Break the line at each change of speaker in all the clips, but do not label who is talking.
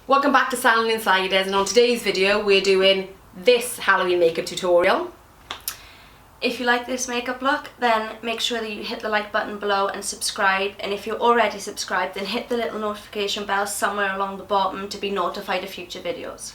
Welcome back to Salon Insiders, and on today's video we're doing this Halloween makeup tutorial.
If you like this makeup look, then make sure that you hit the like button below and subscribe, and if you're already subscribed then hit the little notification bell somewhere along the bottom to be notified of future videos.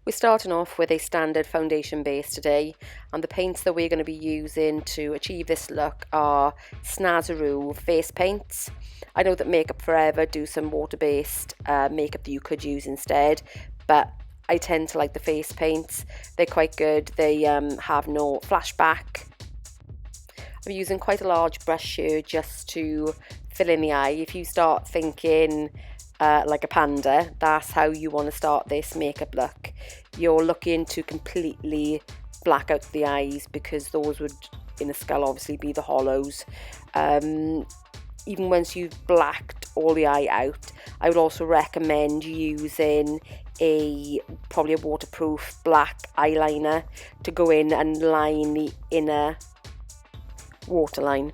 We're starting off with a standard foundation base today, and the paints that we're going to be using to achieve this look are Snazzaroo face paints. I know that Makeup Forever do some water-based makeup that you could use instead, but I tend to like the face paints. They're quite good. They have no flashback. I'm using quite a large brush here just to fill in the eye. If you start thinking like a panda, that's how you want to start this makeup look. You're looking to completely black out the eyes, because those would in a skull obviously be the hollows. Even once you've blacked all the eye out, I would also recommend using probably a waterproof black eyeliner to go in and line the inner waterline.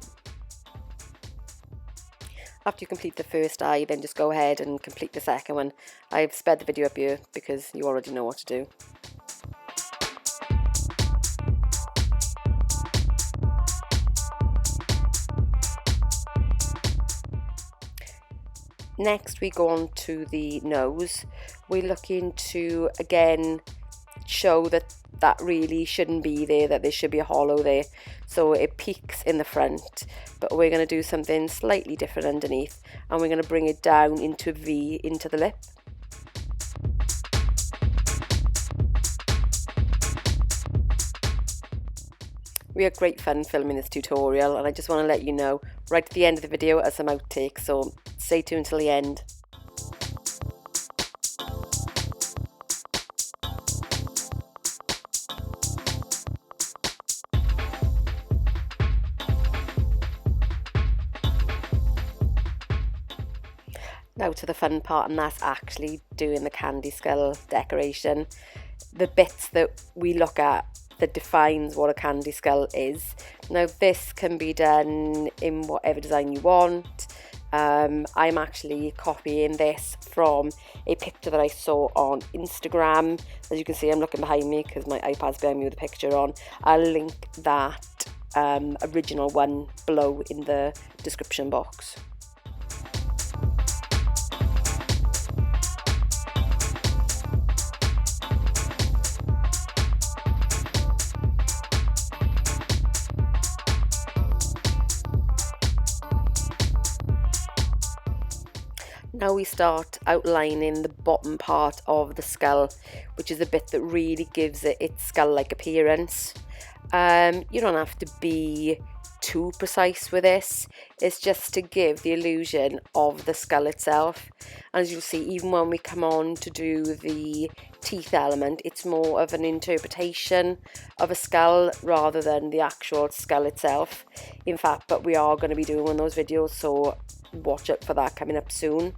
After you complete the first eye, then just go ahead and complete the second one. I've sped the video up here because you already know what to do. Next we go on to the nose. We're looking to again show that really shouldn't be there, that there should be a hollow there, so it peaks in the front, but we're going to do something slightly different underneath, and we're going to bring it down into a V into the lip. We had great fun filming this tutorial, and I just want to let you know right at the end of the video are some outtakes, so stay tuned till the end. Now to the fun part, and that's actually doing the candy skull decoration. The bits that we look at that defines what a candy skull is. Now this can be done in whatever design you want. I'm actually copying this from a picture that I saw on Instagram. As you can see, I'm looking behind me because my iPad's behind me with the picture on. I'll link that original one below in the description box. Now we start outlining the bottom part of the skull, which is the bit that really gives it its skull-like appearance. You don't have to be too precise with this. It's just to give the illusion of the skull itself. And as you'll see, even when we come on to do the teeth element, it's more of an interpretation of a skull rather than the actual skull itself. In fact, but we are going to be doing one of those videos, so watch out for that coming up soon.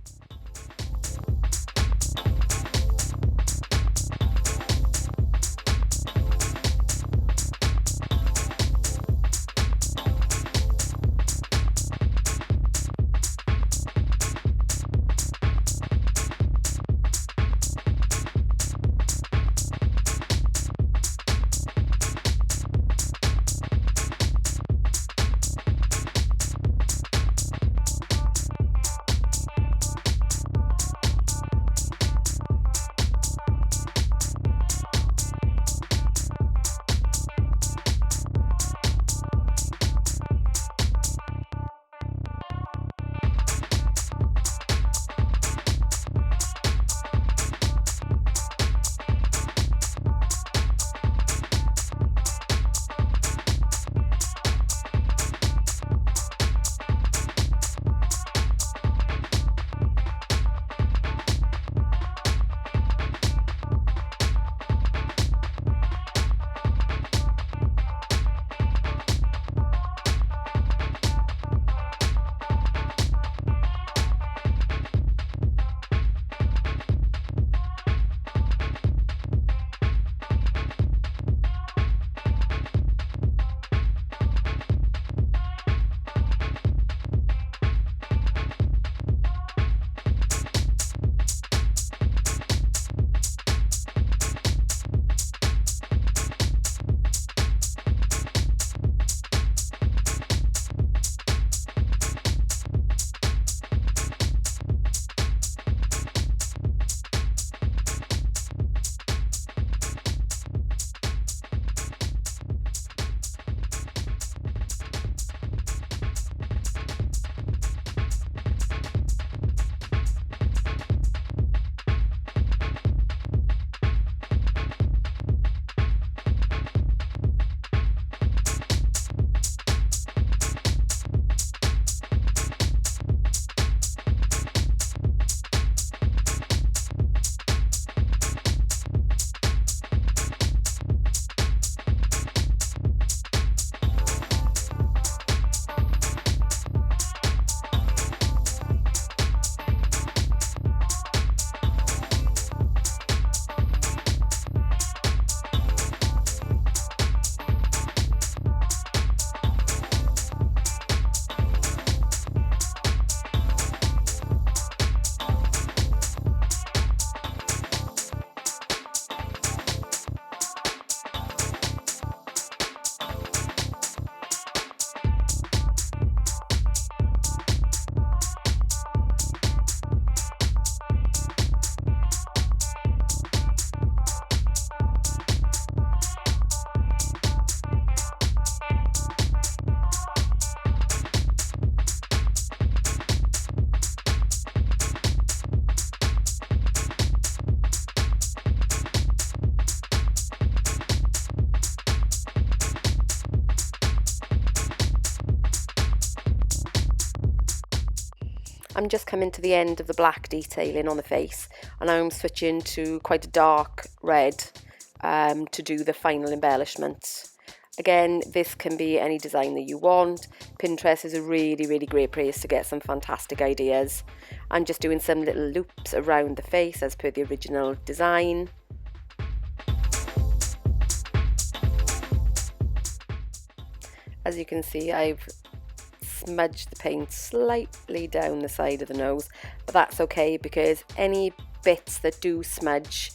I'm just coming to the end of the black detailing on the face, and now I'm switching to quite a dark red to do the final embellishments. Again, this can be any design that you want. Pinterest is a really great place to get some fantastic ideas. I'm just doing some little loops around the face as per the original design. As you can see, I've smudged the paint slightly down the side of the nose, but that's okay because any bits that do smudge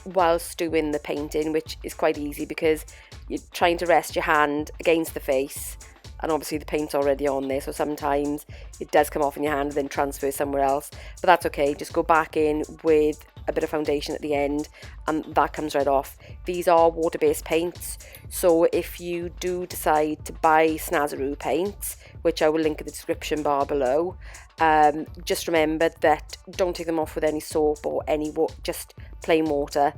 whilst doing the painting, which is quite easy because you're trying to rest your hand against the face and obviously the paint's already on there, so sometimes it does come off in your hand and then transfer somewhere else, but that's okay. Just go back in with a bit of foundation at the end and that comes right off. These are water-based paints, so if you do decide to buy Snazaroo paints, which I will link in the description bar below, just remember that don't take them off with any soap or any just plain water.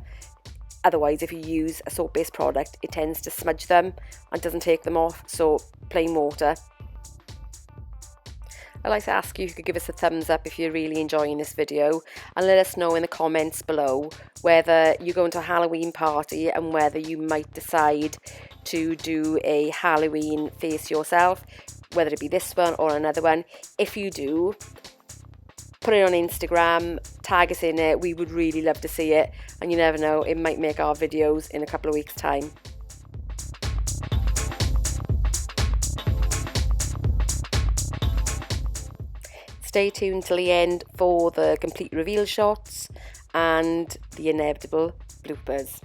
Otherwise, if you use a soap-based product, it tends to smudge them and doesn't take them off, so plain water. I'd like to ask you if you could give us a thumbs up if you're really enjoying this video, and let us know in the comments below whether you're going to a Halloween party and whether you might decide to do a Halloween face yourself, whether it be this one or another one. If you do, put it on Instagram, tag us in it, we would really love to see it, and you never know, it might make our videos in a couple of weeks' time. Stay tuned till the end for the complete reveal shots and the inevitable bloopers.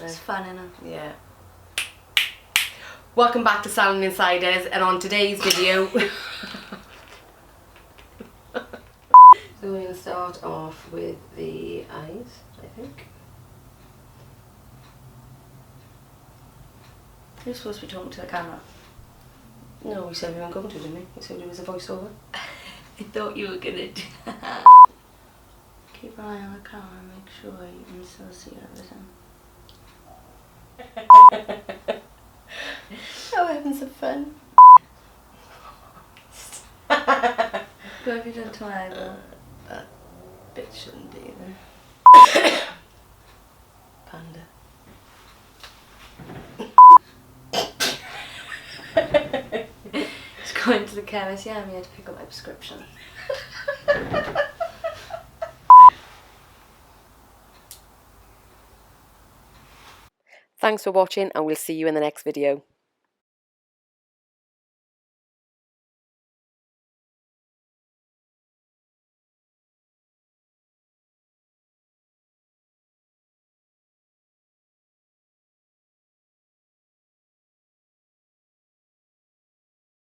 It's fun, isn't it?
Yeah. Welcome back to Salon Insiders, and on today's video so we're going to start off with the eyes, I think.
You're supposed to be talking to the camera.
No, we said we weren't going to, didn't we? We said it was a voiceover.
I thought you were gonna do that. Keep an eye on the camera and make sure you can still see everything.
Oh, having some fun.
What have you done to my eyeball?
That bit shouldn't be there. Panda.
Just going to the chemist, yeah, I'm here to pick up my prescription.
Thanks for watching, and we'll see you in the next video.